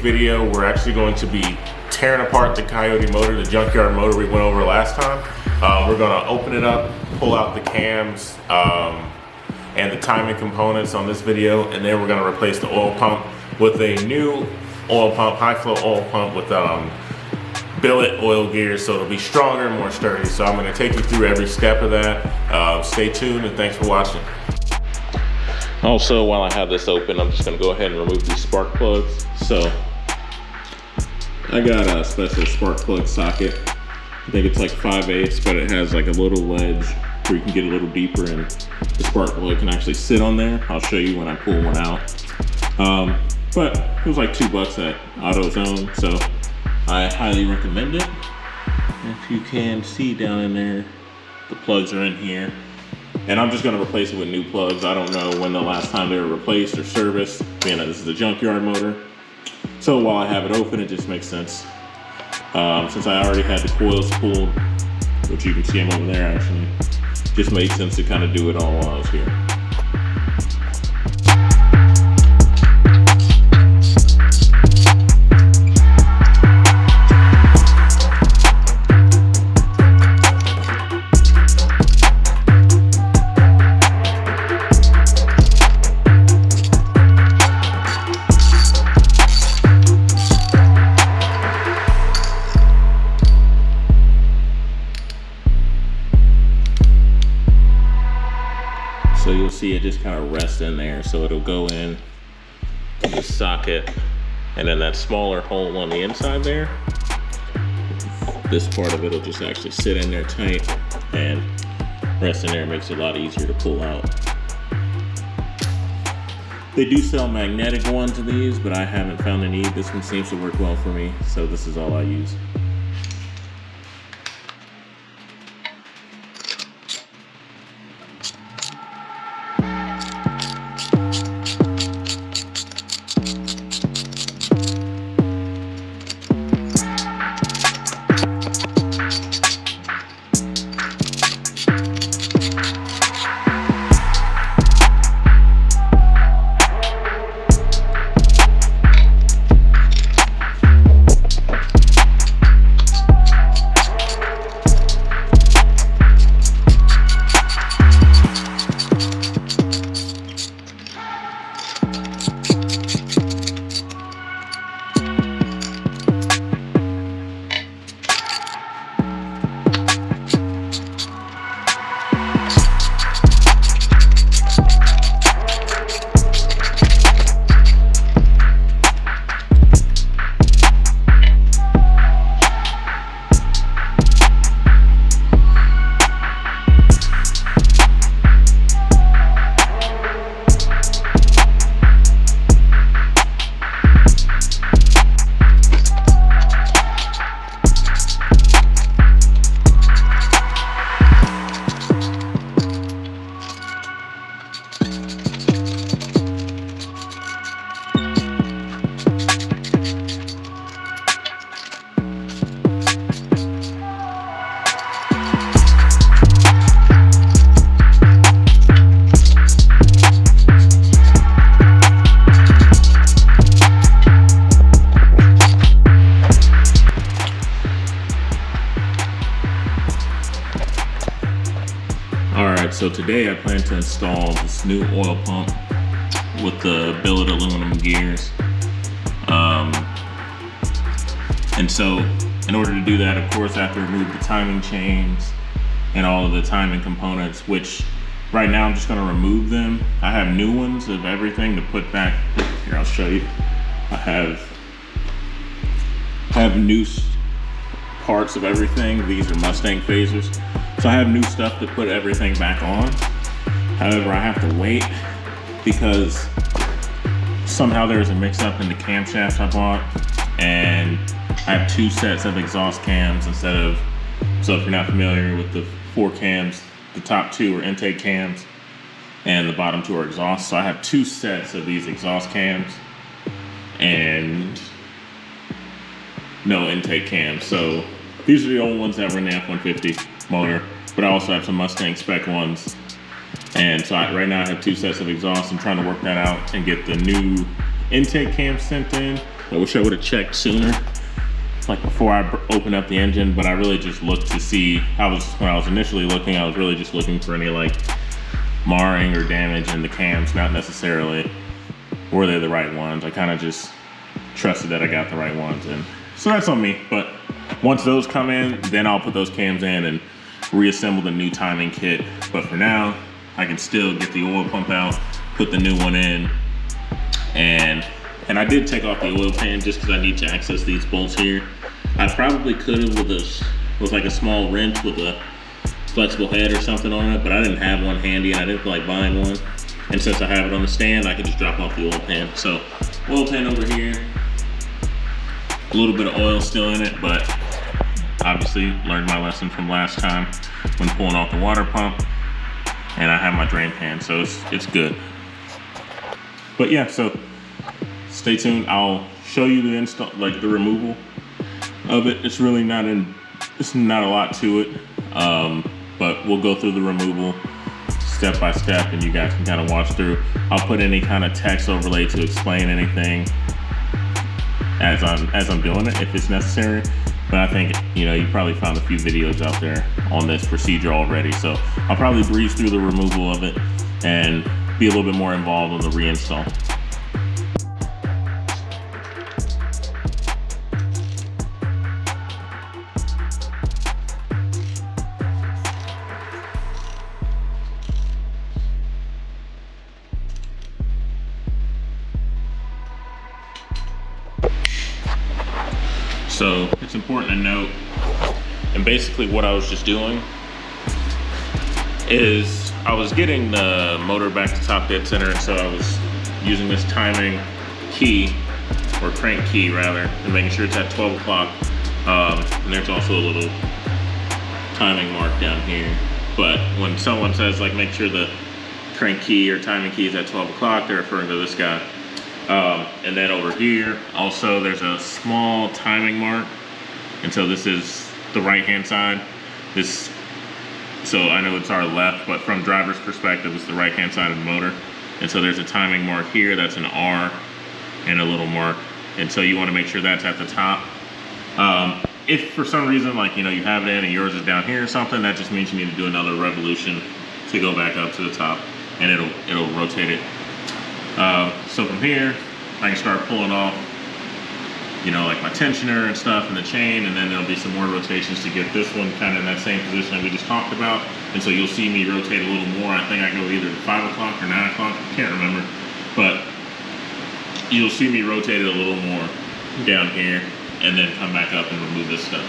video, we're actually going to be tearing apart the Coyote motor, the Junkyard motor we went over last time. We're gonna open it up, pull out the cams and the timing components on this video, and then we're gonna replace the oil pump with a new oil pump, high flow oil pump with billet oil gears, so it'll be stronger and more sturdy. So I'm gonna take you through every step of that. Stay tuned and thanks for watching. Also, while I have this open, I'm just gonna go ahead and remove these spark plugs. So I got a special spark plug socket. I think it's like 5/8, but it has like a little ledge where you can get a little deeper and the spark plug can actually sit on there. I'll show you when I pull one out. But it was like $2 at AutoZone, so I highly recommend it. If you can see down in there, the plugs are in here. And I'm just gonna replace it with new plugs. I don't know when the last time they were replaced or serviced, being that this is a Junkyard motor. So while I have it open, it just makes sense. Since I already had the coils pulled, which you can see them over there actually, just made sense to kind of do it all while I was here. So you'll see it just kind of rests in there. So it'll go in the socket, and then that smaller hole on the inside there, this part of it will just actually sit in there tight and rest in there. Makes it a lot easier to pull out. They do sell magnetic ones of these, but I haven't found a need. This one seems to work well for me, so this is all I use. So today I plan to install this new oil pump with the billet aluminum gears. And so in order to do that, of course, I have to remove the timing chains and all of the timing components, which right now I'm just gonna remove them. I have new ones of everything to put back. Here, I'll show you. I have new parts of everything. These are Mustang phasers. So I have new stuff to put everything back on. However, I have to wait because somehow there's a mix up in the camshaft I bought, and I have 2 sets of exhaust cams instead of, so if you're not familiar with the 4 cams, the top 2 are intake cams and the bottom 2 are exhaust. So I have 2 sets of these exhaust cams and no intake cams. So these are the old ones that were in the F-150 motor, but I also have some Mustang spec ones. And so right now I have 2 sets of exhaust. I'm trying to work that out and get the new intake cam sent in I wish I would have checked sooner, like before I opened up the engine, but I really just looked to see, when I was initially looking, I was really just looking for any like marring or damage in the cams, not necessarily were they the right ones. I kind of just trusted that I got the right ones, and so that's on me. But once those come in, then I'll put those cams in and reassemble the new timing kit. But for now, I can still get the oil pump out, put the new one in, and I did take off the oil pan just because I need to access these bolts here. I probably could have with like a small wrench with a flexible head or something on it, but I didn't have one handy and I didn't feel like buying one. And since I have it on the stand, I can just drop off the oil pan. So oil pan over here, a little bit of oil still in it, but obviously learned my lesson from last time when pulling off the water pump. And I have my drain pan, so it's good. But yeah, so stay tuned. I'll show you the install, like the removal of it. It's really not a lot to it, but we'll go through the removal step by step, and you guys can kind of watch through. I'll put any kind of text overlay to explain anything as I'm doing it if it's necessary. But I think, you know, you probably found a few videos out there on this procedure already. So I'll probably breeze through the removal of it and be a little bit more involved on the reinstall. So it's important to note, and basically what I was just doing is I was getting the motor back to top dead center, and so I was using this timing key, or crank key rather, and making sure it's at 12 o'clock. And there's also a little timing mark down here. But when someone says like make sure the crank key or timing key is at 12 o'clock, they're referring to this guy. And then over here, also there's a small timing mark. And so this is the right-hand side. So I know it's our left, but from driver's perspective, it's the right-hand side of the motor. And so there's a timing mark here, that's an R and a little mark. And so you wanna make sure that's at the top. If for some reason, like, you know, you have it in and yours is down here or something, that just means you need to do another revolution to go back up to the top, and it'll rotate it. So from here, I can start pulling off, you know, like my tensioner and stuff and the chain, and then there'll be some more rotations to get this one kind of in that same position that we just talked about. And so you'll see me rotate a little more. I think I go either to 5 o'clock or 9 o'clock, I can't remember. But you'll see me rotate it a little more down here and then come back up and remove this stuff.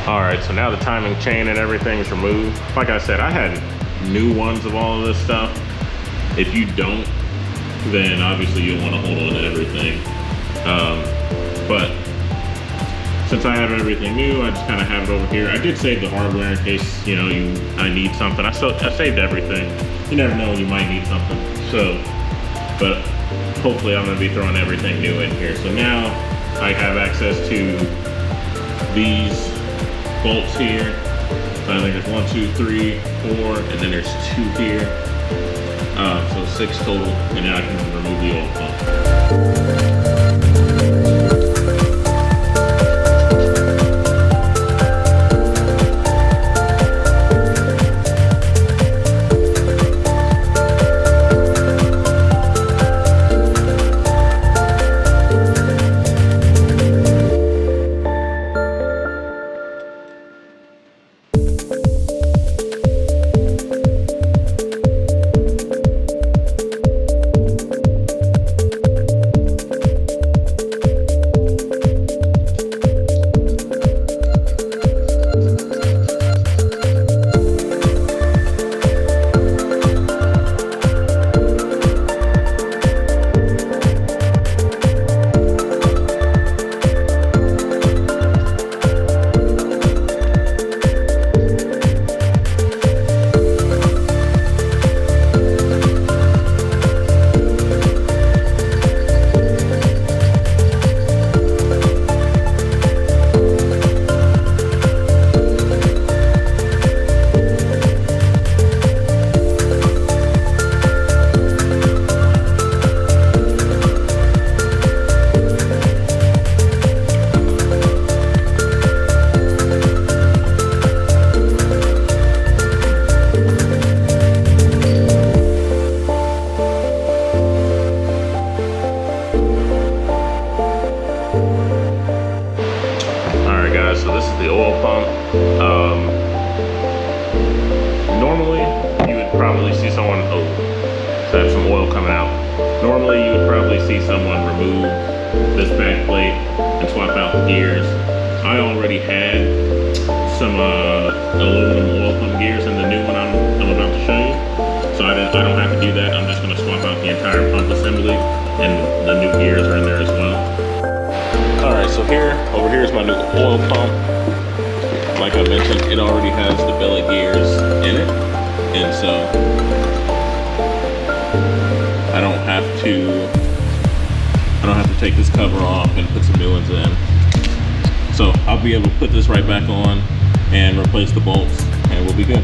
All right, so now the timing chain and everything is removed. Like I said, I had new ones of all of this stuff. If you don't, then obviously you'll want to hold on to everything. But since I have everything new, I just kind of have it over here. I did save the hardware in case, you know, I need something. I saved everything. You never know when you might need something. So, but hopefully I'm gonna be throwing everything new in here. So now I have access to these bolts here. So I think there's 1, 2, 3, 4, and then there's 2 here. So 6 total, and now I can remove the oil pump. So this is the oil pump. Normally you would probably see someone, oh, so I have some oil coming out. Normally you would probably see someone remove this back plate and swap out the gears. I already had some aluminum oil pump gears in the new one I'm about to show you. So I don't have to do that. I'm just gonna swap out the entire pump assembly, and the new gears are in there as well. All right, so over here is my new oil pump. Like I mentioned, it already has the belly gears in it, and so I don't have to take this cover off and put some new ones in. So I'll be able to put this right back on and replace the bolts, and we'll be good.